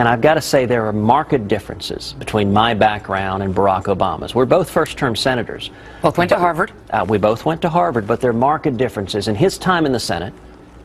And I've got to say there are marked differences between my background and Barack Obama's. We're both first-term senators. Both went to Harvard. We both went to Harvard, but there are marked differences. In his time in the Senate,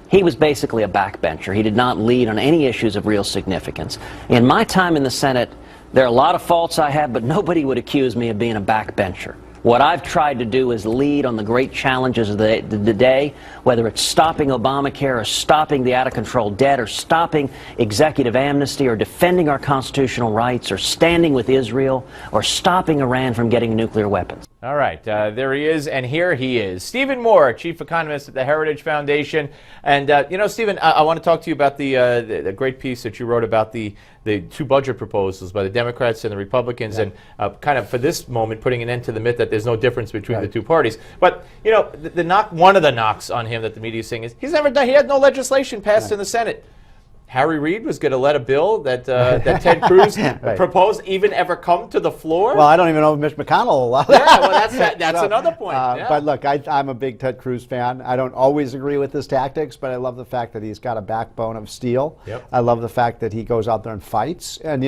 he was basically a backbencher. He did not lead on any issues of real significance. In my time in the Senate, there are a lot of faults I have, but nobody would accuse me of being a backbencher. What I've tried to do is lead on the great challenges of the day, whether it's stopping Obamacare or stopping the out-of-control debt or stopping executive amnesty or defending our constitutional rights or standing with Israel or stopping Iran from getting nuclear weapons. All right, there he is, and here he is. Stephen Moore, Chief Economist at the Heritage Foundation. And, Stephen, I want to talk to you about the great piece that you wrote about the two budget proposals by the Democrats and the Republicans, and kind of, for this moment, putting an end to the myth that there's no difference between the two parties. But, one of the knocks on him that the media is saying is he had no legislation passed in the Senate. Harry Reid was going to let a bill that Ted Cruz proposed even ever come to the floor? Well, I don't even know if Mitch McConnell will allow that. Yeah, well, that's another point. But look, I'm a big Ted Cruz fan. I don't always agree with his tactics, but I love the fact that he's got a backbone of steel. Yep. I love the fact that he goes out there and fights. And,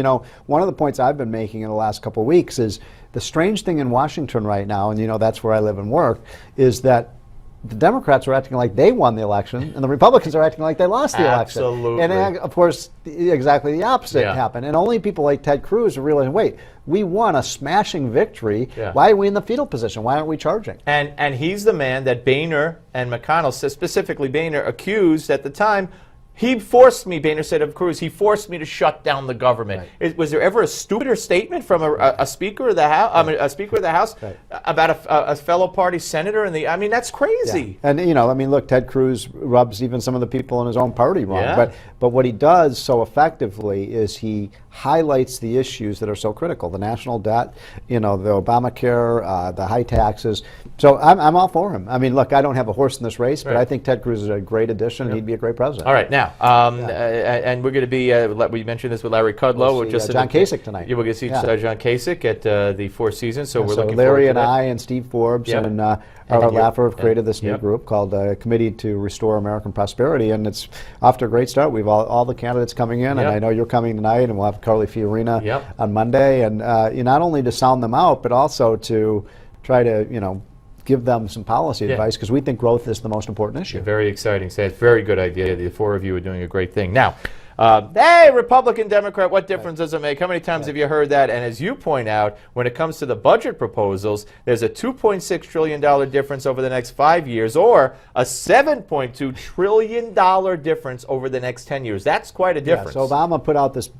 one of the points I've been making in the last couple of weeks is the strange thing in Washington right now, and, that's where I live and work, is that the Democrats are acting like they won the election, and the Republicans are acting like they lost the election. Absolutely. And of course, exactly the opposite happened. And only people like Ted Cruz are realizing, wait, we won a smashing victory. Yeah. Why are we in the fetal position? Why aren't we charging? And he's the man that Boehner and McConnell, specifically Boehner, accused at the time. He forced me, Boehner said of Cruz, he forced me to shut down the government. Right. Was there ever a stupider statement from a Speaker of the House, a Speaker of the House about a fellow party senator? That's crazy. Yeah. And, look, Ted Cruz rubs even some of the people in his own party wrong. Yeah. But what he does so effectively is he highlights the issues that are so critical: the national debt, the Obamacare, the high taxes. So I'm all for him. Look, I don't have a horse in this race, but I think Ted Cruz is a great addition, and he'd be a great president. All right, now, and we're going to be, we mentioned this with Larry Kudlow. We'll see John Kasich tonight. Yeah, we're going to see John Kasich at the Four Seasons, so we're looking Larry forward to and that. I and Steve Forbes and Robert Laffer have created this new group called Committee to Restore American Prosperity, and it's off to a great start. We've all the candidates coming in, and I know you're coming tonight, and we'll have Carly Fiorina on Monday, and not only to sound them out, but also to try to, give them some policy advice, because we think growth is the most important issue. Very exciting. So it's a very good idea. The four of you are doing a great thing. Now, hey, Republican, Democrat, what difference does it make? How many times have you heard that? And as you point out, when it comes to the budget proposals, there's a $2.6 trillion difference over the next 5 years, or a $7.2 trillion difference over the next 10 years. That's quite a difference. So Obama put out this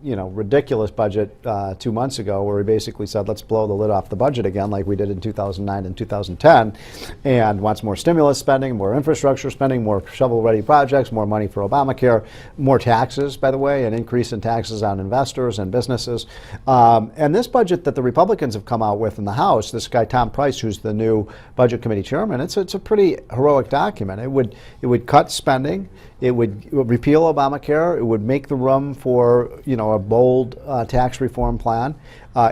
ridiculous budget 2 months ago, where he basically said, let's blow the lid off the budget again like we did in 2009 and 2010, and wants more stimulus spending, more infrastructure spending, more shovel-ready projects, more money for Obamacare, more taxes, by the way, an increase in taxes on investors and businesses. And this budget that the Republicans have come out with in the House, this guy Tom Price, who's the new Budget Committee chairman, it's a pretty heroic document. It would cut spending. It would repeal Obamacare. It would make the room for, a bold tax reform plan.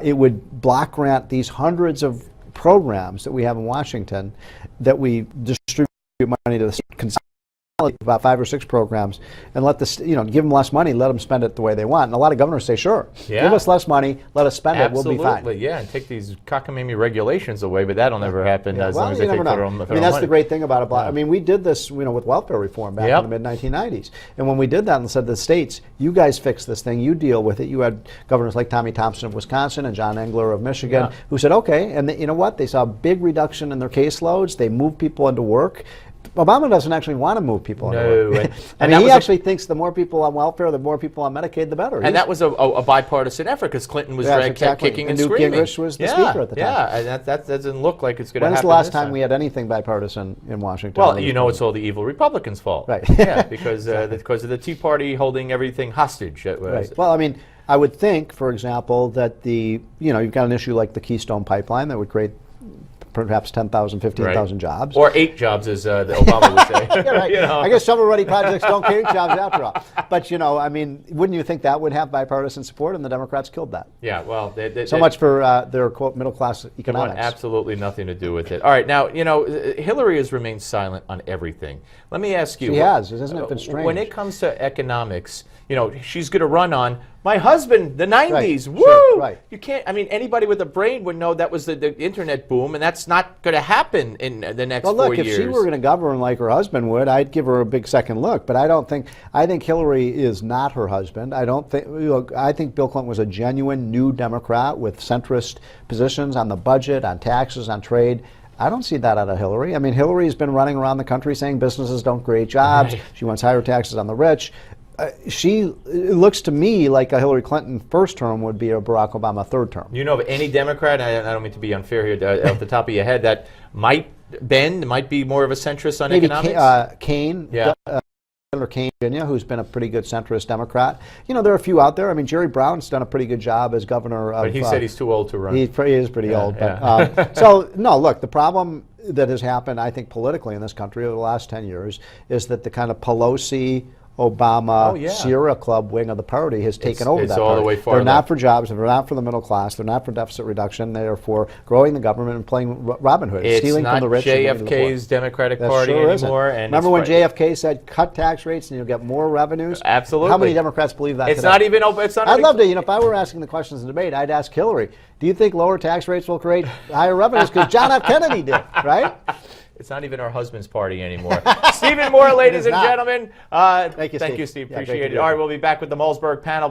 It would block grant these hundreds of programs that we have in Washington that we distribute money to the about 5 or 6 programs, and let this, give them less money, let them spend it the way they want. And a lot of governors say, sure, give us less money, let us spend it, we'll be fine. Absolutely, and take these cockamamie regulations away, but that'll never happen as long as they take their own money. That's the great thing about it. We did this, with welfare reform back in the mid-1990s. And when we did that and said to the states, you guys fix this thing, you deal with it, you had governors like Tommy Thompson of Wisconsin and John Engler of Michigan who said, okay, and you know what? They saw a big reduction in their caseloads, they moved people into work. Obama doesn't actually want to move people. No, he actually thinks the more people on welfare, the more people on Medicaid, the better. And that was a bipartisan effort, because Clinton was kept kicking and screaming. Newt Gingrich was the speaker at the time. Yeah, and that doesn't look like it's going to happen. When was the last time we had anything bipartisan in Washington? Well, it's all the evil Republicans' fault. Right. Yeah, because of the Tea Party holding everything hostage. Right. Well, I would think, for example, that you've got an issue like the Keystone Pipeline that would create perhaps 10,000, 15,000 jobs. Or 8 jobs, as Obama would say. Yeah, right. I guess shovel-ready projects don't create jobs after all. But, wouldn't you think that would have bipartisan support? And the Democrats killed that. Yeah, well... So much for their, quote, middle-class economics. Absolutely nothing to do with it. All right, now, Hillary has remained silent on everything. Let me ask you... She has. Hasn't it been strange? When it comes to economics, she's going to run on My husband, the 90s, Right, woo! sure, right. You can't, I mean, anybody with a brain would know that was the internet boom, and that's not going to happen in the next 4 Well, years. look, if she were going to govern like her husband would, I'd give her a big second look. But I think Hillary is not her husband. I think Bill Clinton was a genuine new Democrat with centrist positions on the budget, on taxes, on trade. I don't see that out of Hillary. I mean, Hillary's been running around the country saying businesses don't create jobs. Right. She wants higher taxes on the rich. It looks to me like a Hillary Clinton first term would be a Barack Obama third term. You know of any Democrat, I don't mean to be unfair here, off the top of your head, that might bend, might be more of a centrist on Maybe economics? Kane. Yeah. Senator Kane, Virginia, who's been a pretty good centrist Democrat. You know, there are a few out there. I mean, Jerry Brown's done a pretty good job as governor of... But he said he's too old to run. He is pretty old. Yeah. But, so, no, look, the problem that has happened, I think, politically in this country over the last 10 years is that the kind of Pelosi, Obama, Sierra Club wing of the party has taken over it's that all party. the way far They're not left. for jobs, they're not for the middle class, they're not for deficit reduction, they are for growing the government and playing Robin Hood, It's stealing not from the rich and giving to the poor. JFK's Democratic That Party sure isn't. anymore. And Remember when it's JFK said cut tax rates and you'll get more revenues? Absolutely. How many Democrats believe that It's today? not even open. It's not I'd even- love to, if I were asking the questions in debate, I'd ask Hillary, do you think lower tax rates will create higher revenues? Because John F. Kennedy did, right? It's not even our husband's party anymore. Stephen Moore, ladies and not. gentlemen. Thank you, Thank Steve. you, Steve. Yeah, great to Appreciate be it. All here. right, we'll be back with the Malzberg panel.